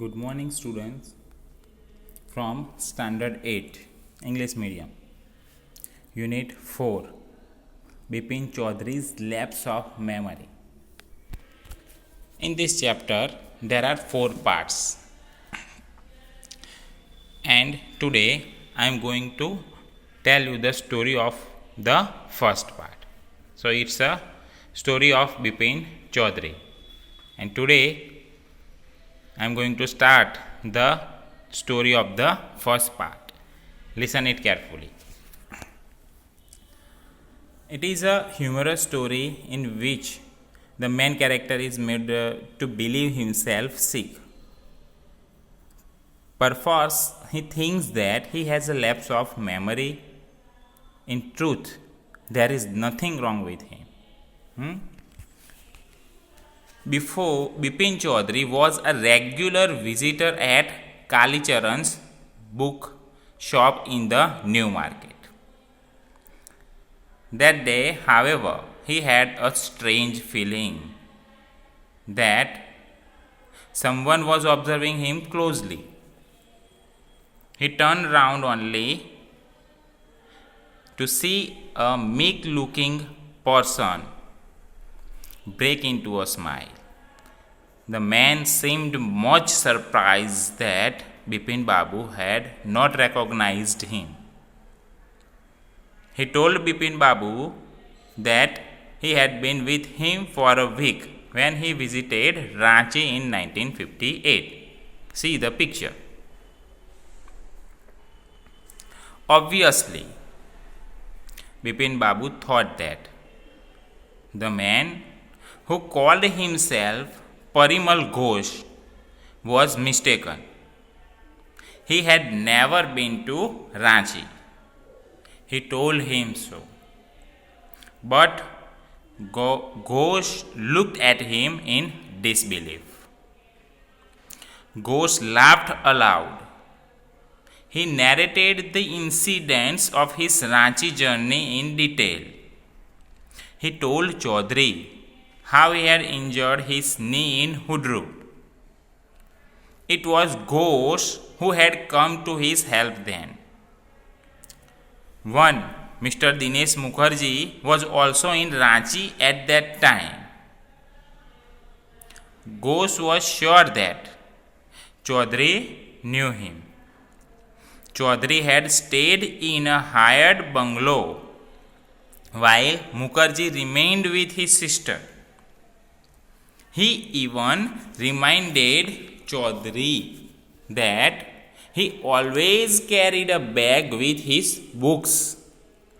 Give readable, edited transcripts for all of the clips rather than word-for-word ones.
Good morning, students from Standard 8 English Medium, Unit 4 Bipin Chaudhary's Lapse of Memory. In this chapter, there are 4 parts, and today I am going to tell you the story of the first part. So, it's a story of Bipin Chaudhary, and today I am going to start the story of the first part. Listen it carefully. It is a humorous story in which the main character is made to believe himself sick. Perforce, he thinks that he has a lapse of memory. In truth, there is nothing wrong with him. Before, Bipin Chaudhary was a regular visitor at Kalicharan's book shop in the New Market. That day, however, he had a strange feeling that someone was observing him closely. He turned round only to see a meek-looking person break into a smile. The man seemed much surprised that Bipin Babu had not recognized him. He told Bipin Babu that he had been with him for a week when he visited Ranchi in 1958. See the picture. Obviously, Bipin Babu thought that the man who called himself Parimal Ghosh was mistaken. He had never been to Ranchi. He told him so. But Ghosh looked at him in disbelief. Ghosh laughed aloud. He narrated the incidents of his Ranchi journey in detail. He told Chaudhary how he had injured his knee in Hudru. It was Ghosh who had come to his help then. One, Mr. Dinesh Mukherjee was also in Ranchi at that time. Ghosh was sure that Chaudhary knew him. Chaudhary had stayed in a hired bungalow while Mukherjee remained with his sister. He even reminded Chaudhary that he always carried a bag with his books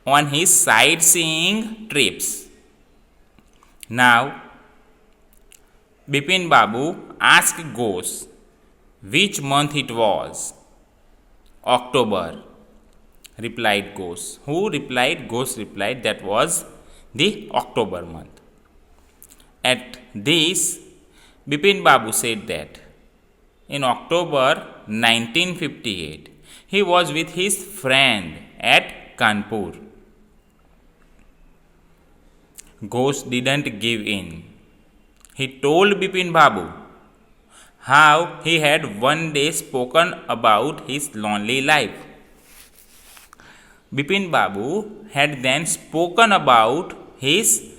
on his sightseeing trips. Now, Bipin Babu asked Ghosh which month it was. October, replied Ghosh. Ghosh replied that was the October month. At this, Bipin Babu said that in October 1958, he was with his friend at Kanpur. Ghosh didn't give in. He told Bipin Babu how he had one day spoken about his lonely life. Bipin Babu had then spoken about his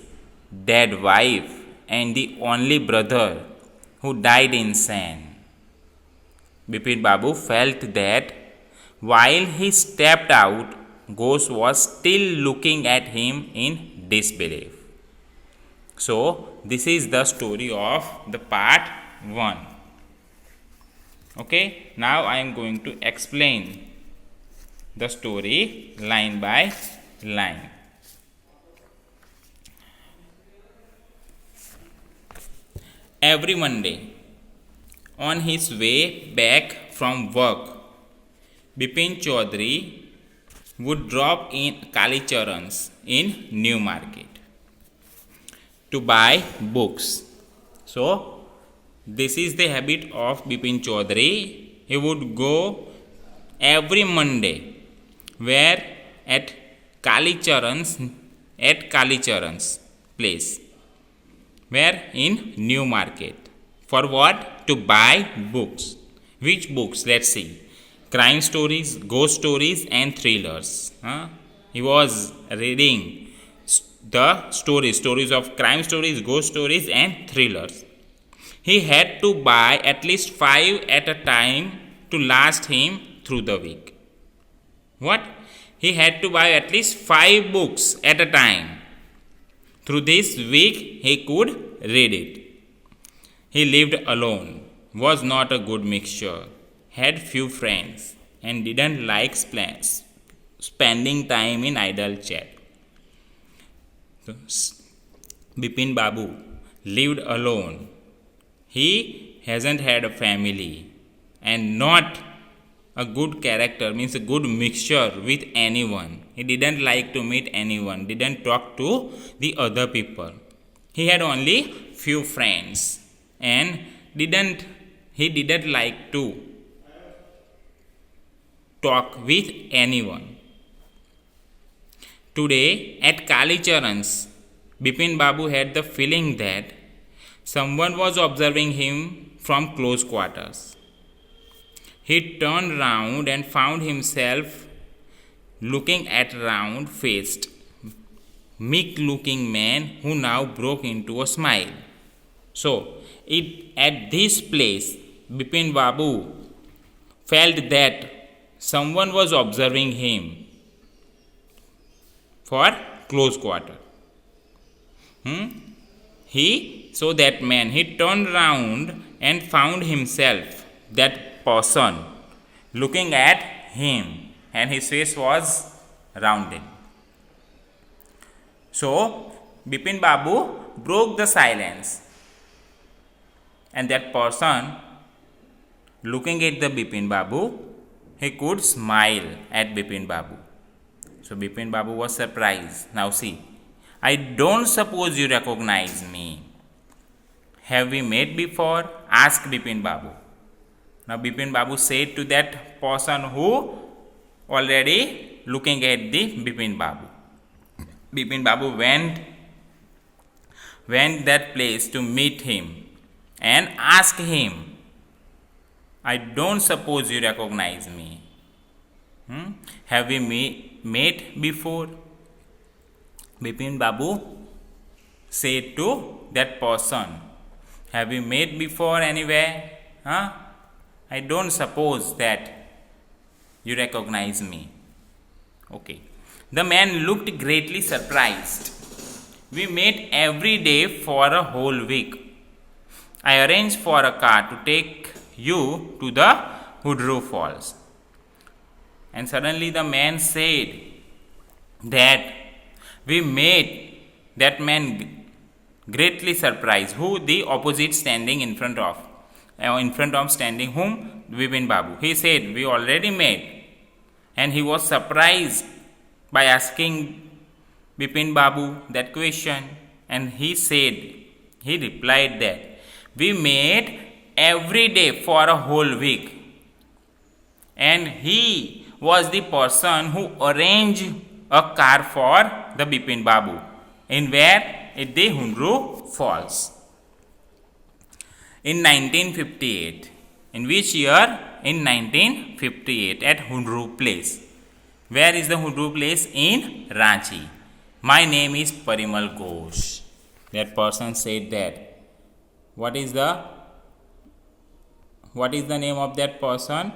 dead wife and the only brother who died in Sen. Bipin Babu felt that while he stepped out, Ghosh was still looking at him in disbelief. So, this is the story of the part 1. Okay, now I am going to explain the story line by line. Every Monday, on his way back from work, Bipin Chaudhary would drop in Kalicharan's in New Market to buy books. So, this is the habit of Bipin Chaudhary. He would go every Monday where at Kalicharan's place, where in New Market. For what? To buy books. Which books? Let's see. Crime stories, ghost stories, and thrillers. He was reading the stories of crime stories, ghost stories, and thrillers. He had to buy at least 5 at a time to last him through the week. What? He had to buy at least 5 books at a time. Through this week, he could read it. He lived alone, was not a good mixture, had few friends, and didn't like spending time in idle chat. So, Bipin Babu lived alone. He hasn't had a family and not a good character, means a good mixture with anyone. He didn't like to meet anyone, didn't talk to the other people. He had only few friends and he didn't like to talk with anyone. Today at Kalicharan's, Bipin Babu had the feeling that someone was observing him from close quarters. He turned round and found himself looking at a round-faced, meek-looking man who now broke into a smile. So, at this place, Bipin Babu felt that someone was observing him for close quarter. He turned round and found himself, that person, looking at him, and his face was rounded. So, Bipin Babu broke the silence, and that person, looking at the Bipin Babu, he could smile at Bipin Babu. So, Bipin Babu was surprised. Now see, I don't suppose you recognize me. Have we met before? Asked Bipin Babu. Now Bipin Babu said to that person who already looking at the Bipin Babu. Bipin Babu went that place to meet him and asked him, I don't suppose you recognize me. Have we met before? Bipin Babu said to that person, have we met before anywhere? I don't suppose that you recognize me. Okay. The man looked greatly surprised. We met every day for a whole week. I arranged for a car to take you to the Hudru Falls. And suddenly the man said that we met. That man greatly surprised. Who? The opposite standing in front of standing whom? Bipin Babu. He said, we already met. And he was surprised by asking Bipin Babu that question. And he replied that we met every day for a whole week. And he was the person who arranged a car for the Bipin Babu. In where? At the Hundru Falls. In 1958. In which year? In 1958 at Hundru Place. Where is the Hundru Place? In Ranchi. My name is Parimal Ghosh. That person said that. What is the name of that person?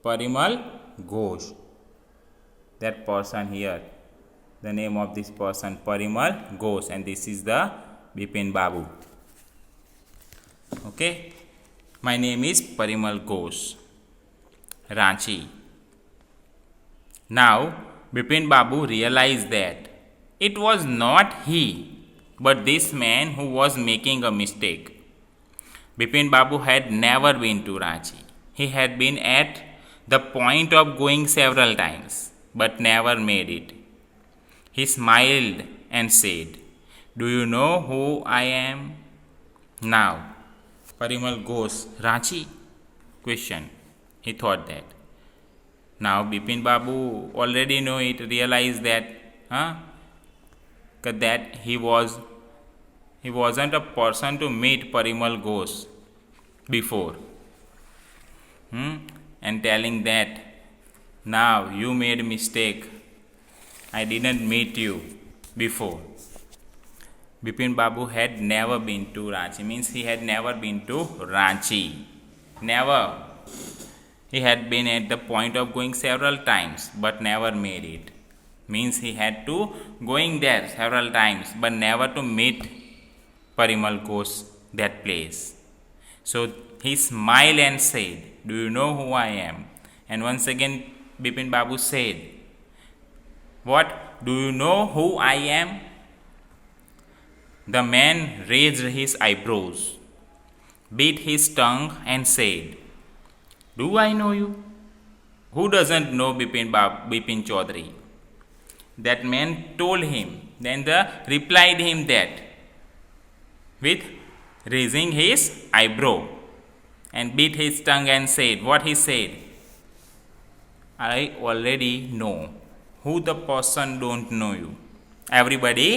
Parimal Ghosh. That person here. The name of this person, Parimal Ghosh, and this is the Bipin Babu. Okay. My name is Parimal Ghosh. Ranchi. Now, Bipin Babu realized that it was not he, but this man who was making a mistake. Bipin Babu had never been to Ranchi. He had been at the point of going several times, but never made it. He smiled and said, do you know who I am? Now, Parimal Ghosh, Ranchi? Question. He thought that. Now, Bipin Babu already know it, realized that, that he wasn't a person to meet Parimal Ghosh before. and telling that now you made mistake. I didn't meet you before. Bipin Babu had never been to Ranchi, means he had never been to Ranchi. Never. He had been at the point of going several times but never made it. Means he had to going there several times but never to meet Parimal Ghosh, that place. So he smiled and said, "Do you know who I am?" And once again Bipin Babu said, "What? Do you know who I am?" The man raised his eyebrows, bit his tongue and said, "Do I know you?" Who doesn't know Bipin Chaudhary? That man told him, then replied him that with raising his eyebrow and bit his tongue and said, what he said, "I already know." Who the person don't know you? Everybody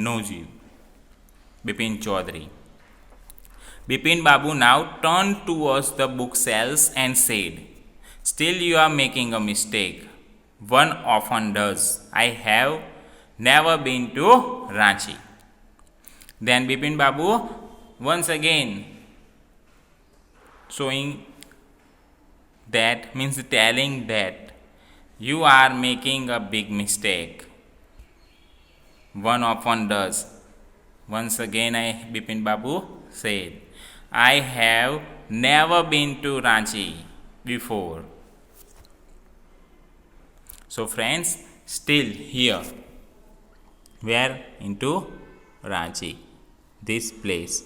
knows you. Bipin Chaudhary. Bipin Babu now turned towards the bookshelves and said, "Still you are making a mistake. One often does. I have never been to Ranchi." Then Bipin Babu once again showing that, means telling that you are making a big mistake. One often does. Once again Bipin Babu said, "I have never been to Ranchi before." So friends, still here, where? Into Ranchi, this place.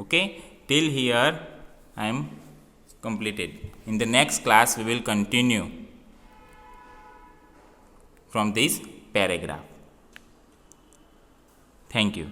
Okay, till here I am completed. In the next class we will continue from this paragraph. Thank you.